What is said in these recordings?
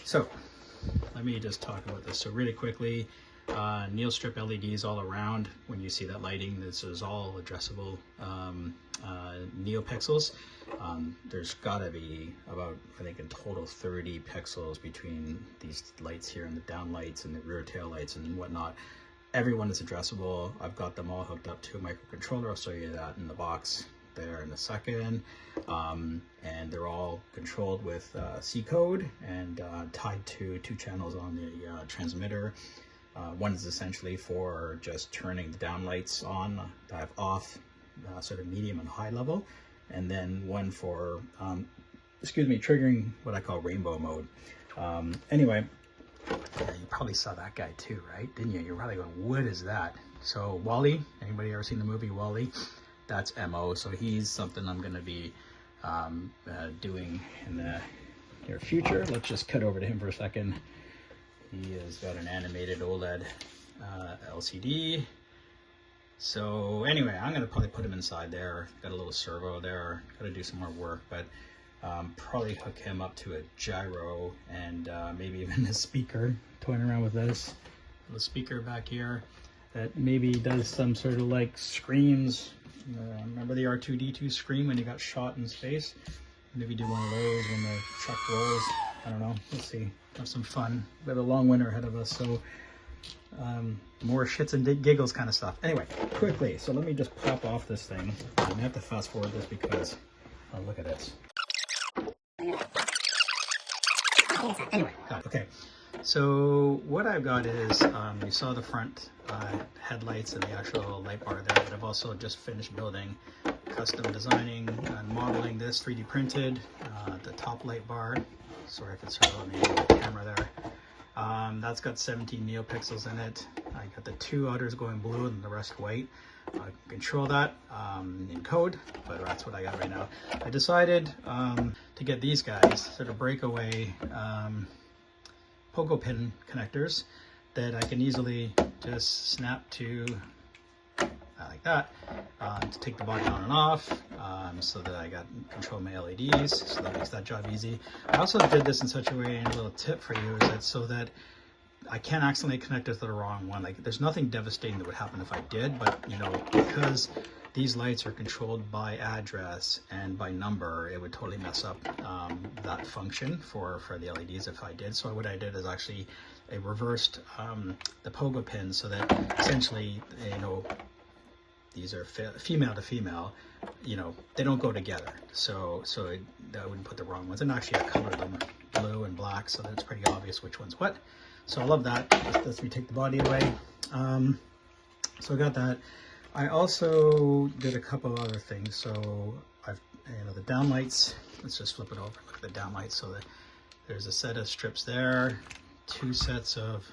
So let me just talk about this. So really quickly, NeoStrip LEDs all around. When you see that lighting, this is all addressable NeoPixels. There's gotta be about, I think in total, 30 pixels between these lights here and the down lights and the rear tail lights and whatnot. Everyone is addressable. I've got them all hooked up to a microcontroller. I'll show you that in the box there in a second. And they're all controlled with C code and tied to 2 channels on the transmitter. One is essentially for just turning the down lights on. I have off, sort of medium and high level, and then one for triggering what I call rainbow mode. Anyway, you probably saw that guy too, right? Didn't you? You're probably going, what is that? So Wally, anybody ever seen the movie Wally? That's MO. So he's something I'm going to be doing in the near future. Let's just cut over to him for a second. He has got an animated OLED LCD. So anyway, I'm going to probably put him inside there. Got a little servo there. Got to do some more work, but probably hook him up to a gyro and maybe even a speaker. Toying around with this little speaker back here that maybe does some sort of like screams. Remember the R2-D2 scream when he got shot in space? Maybe do one of those when the truck rolls. I don't know. Let's see. Have some fun. We have a long winter ahead of us, so more shits and giggles kind of stuff. Anyway, quickly. So let me just pop off this thing. I'm gonna have to fast forward this because, oh, look at this. Anyway, got it. Okay. So what I've got is, you saw the front headlights and the actual light bar there, but I've also just finished building, custom designing and modeling this 3D printed, the top light bar. Sorry if it's hard on the camera there. That's got 17 NeoPixels in it. I got the 2 others going blue and the rest white. I can control that in code, but that's what I got right now. I decided to get these guys, sort of breakaway pogo pin connectors that I can easily just snap to like that to take the body on and off, so that I got control my LEDs, so that makes that job easy. I also did this in such a way, and a little tip for you is that so that I can't accidentally connect it to the wrong one. Like, there's nothing devastating that would happen if I did, but you know, because these lights are controlled by address and by number, it would totally mess up that function for the LEDs if I did. So what I did is actually I reversed the pogo pin so that essentially, you know, these are female to female, you know, they don't go together. So I wouldn't put the wrong ones. And actually I colored them blue and black so that it's pretty obvious which one's what. So I love that. Let's retake the body away. So I got that. I also did a couple of other things. So I've, you know, the downlights, let's just flip it over, look at the downlights. So that there's a set of strips there, 2 sets of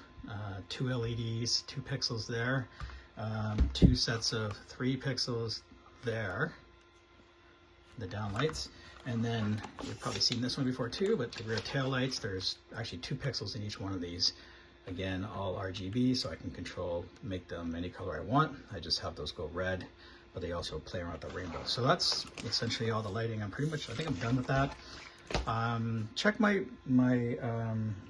2 LEDs, 2 pixels there, 2 sets of 3 pixels there, the downlights. And then you've probably seen this one before too, but the rear tail lights, there's actually 2 pixels in each one of these. Again, all RGB, so I can control, make them any color I want. I just have those go red, but they also play around with the rainbow. So that's essentially all the lighting. I think I'm done with that. Check my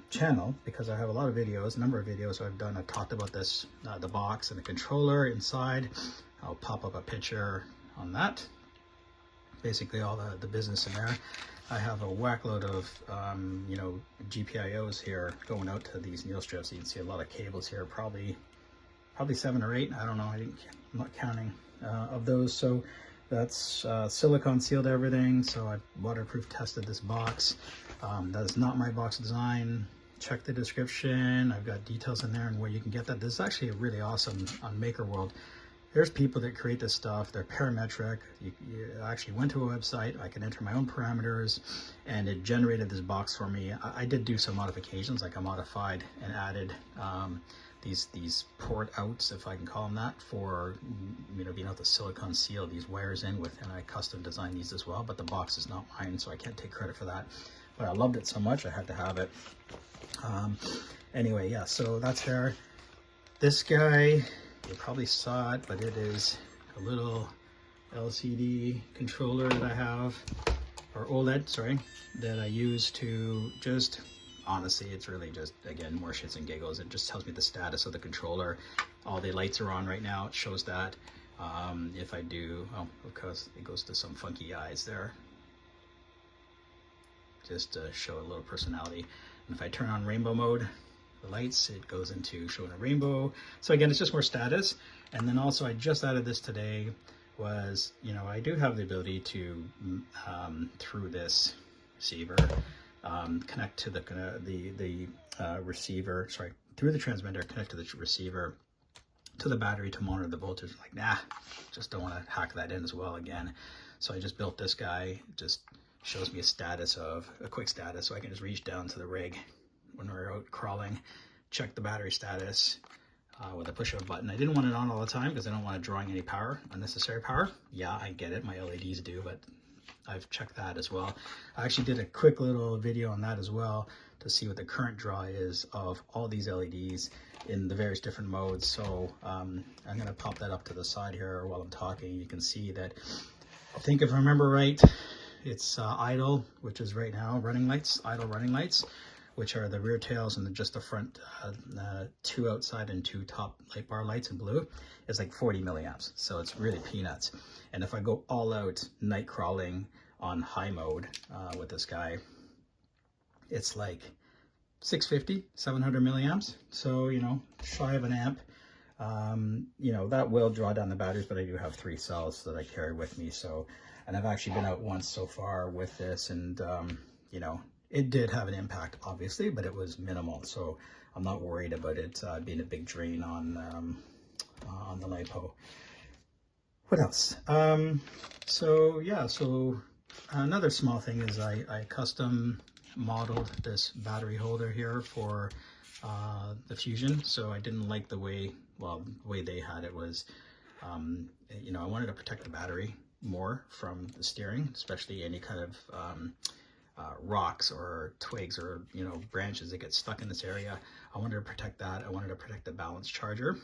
channel, because I have a lot of videos, a number of videos I've done. I've talked about this, the box and the controller inside. I'll pop up a picture on that. Basically all the business in there. I have a whack load of, you know, GPIOs here going out to these NeoStrips. You can see a lot of cables here, probably 7 or 8. I don't know, I'm not counting of those. So that's silicone sealed everything. So I waterproof tested this box. That is not my box design. Check the description. I've got details in there and where you can get that. This is actually really awesome on Maker World. There's people that create this stuff. They're parametric. You actually went to a website. I can enter my own parameters, and it generated this box for me. I did do some modifications, like I modified and added these port outs, if I can call them that, for, you know, being able to silicone seal these wires in with, and I custom designed these as well. But the box is not mine, so I can't take credit for that. But I loved it so much, I had to have it. Anyway, yeah. So that's there. This guy, you probably saw it, but it is a little LCD controller that I have, or OLED, sorry, that I use to just honestly, it's really just, again, more shits and giggles. It just tells me the status of the controller. All the lights are on right now. It shows that. If I do, oh, of course, it goes to some funky eyes there, just to show a little personality. And if I turn on rainbow mode, the lights, it goes into showing a rainbow. So again, it's just more status. And then also, I just added this today, was, you know, I do have the ability to, through this receiver, connect to the receiver, sorry, through the transmitter, connect to the receiver, to the battery to monitor the voltage. Like, nah, just don't want to hack that in as well again. So I just built this guy. It just shows me a quick status, so I can just reach down to the rig when we're out crawling, check the battery status with a push of a button. I didn't want it on all the time because I don't want it drawing any power, unnecessary power. Yeah, I get it, my LEDs do, but I've checked that as well. I actually did a quick little video on that as well to see what the current draw is of all these LEDs in the various different modes. So I'm going to pop that up to the side here while I'm talking. You can see that, I think if I remember right, it's idle, which is right now running lights, idle running lights, which are the rear tails and just the front 2 outside and 2 top light bar lights in blue, is like 40 milliamps. So it's really peanuts. And if I go all out night crawling on high mode with this guy, it's like 650, 700 milliamps. So, you know, shy of an amp. You know, that will draw down the batteries, but I do have 3 cells that I carry with me. So, and I've actually been out once so far with this, and, you know, it did have an impact, obviously, but it was minimal. So I'm not worried about it being a big drain on the LiPo. What else? So yeah, so another small thing is I custom modeled this battery holder here for the Fusion. So I didn't like the way, well, the way they had it was, you know, I wanted to protect the battery more from the steering, especially any kind of rocks or twigs or, you know, branches that get stuck in this area. I wanted to protect that. I wanted to protect the balance charger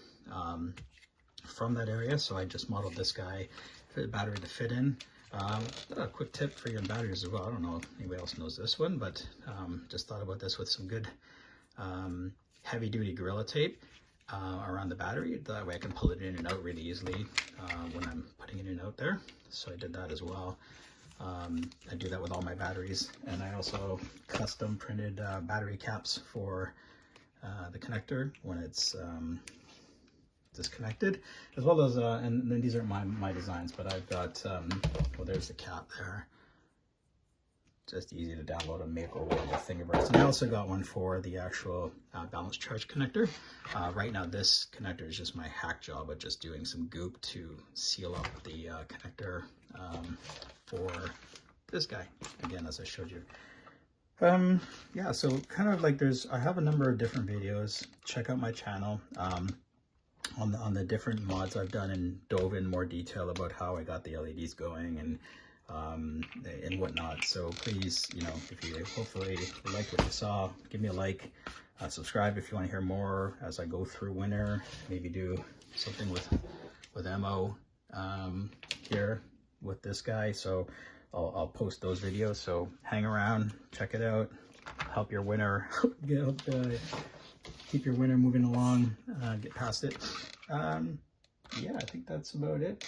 from that area. So I just modeled this guy for the battery to fit in. A quick tip for your batteries as well. I don't know if anybody else knows this one, but just thought about this with some good heavy duty Gorilla Tape around the battery. That way I can pull it in and out really easily when I'm putting it in and out there. So I did that as well. I do that with all my batteries, and I also custom printed battery caps for the connector when it's disconnected, as well as and then these aren't my designs, but I've got well, there's the cap there, just easy to download and make over the Thingiverse. And I also got one for the actual balance charge connector. Right now this connector is just my hack job of just doing some goop to seal up the connector for this guy, again, as I showed you. Yeah, so kind of like I have a number of different videos. Check out my channel on the different mods I've done and dove in more detail about how I got the LEDs going and whatnot. So please, you know, if you hopefully like what you saw, give me a like, subscribe if you want to hear more as I go through winter, maybe do something with Mo here with this guy. So I'll post those videos, so hang around, check it out, help your winter, keep your winter moving along, get past it. Yeah, I think that's about it.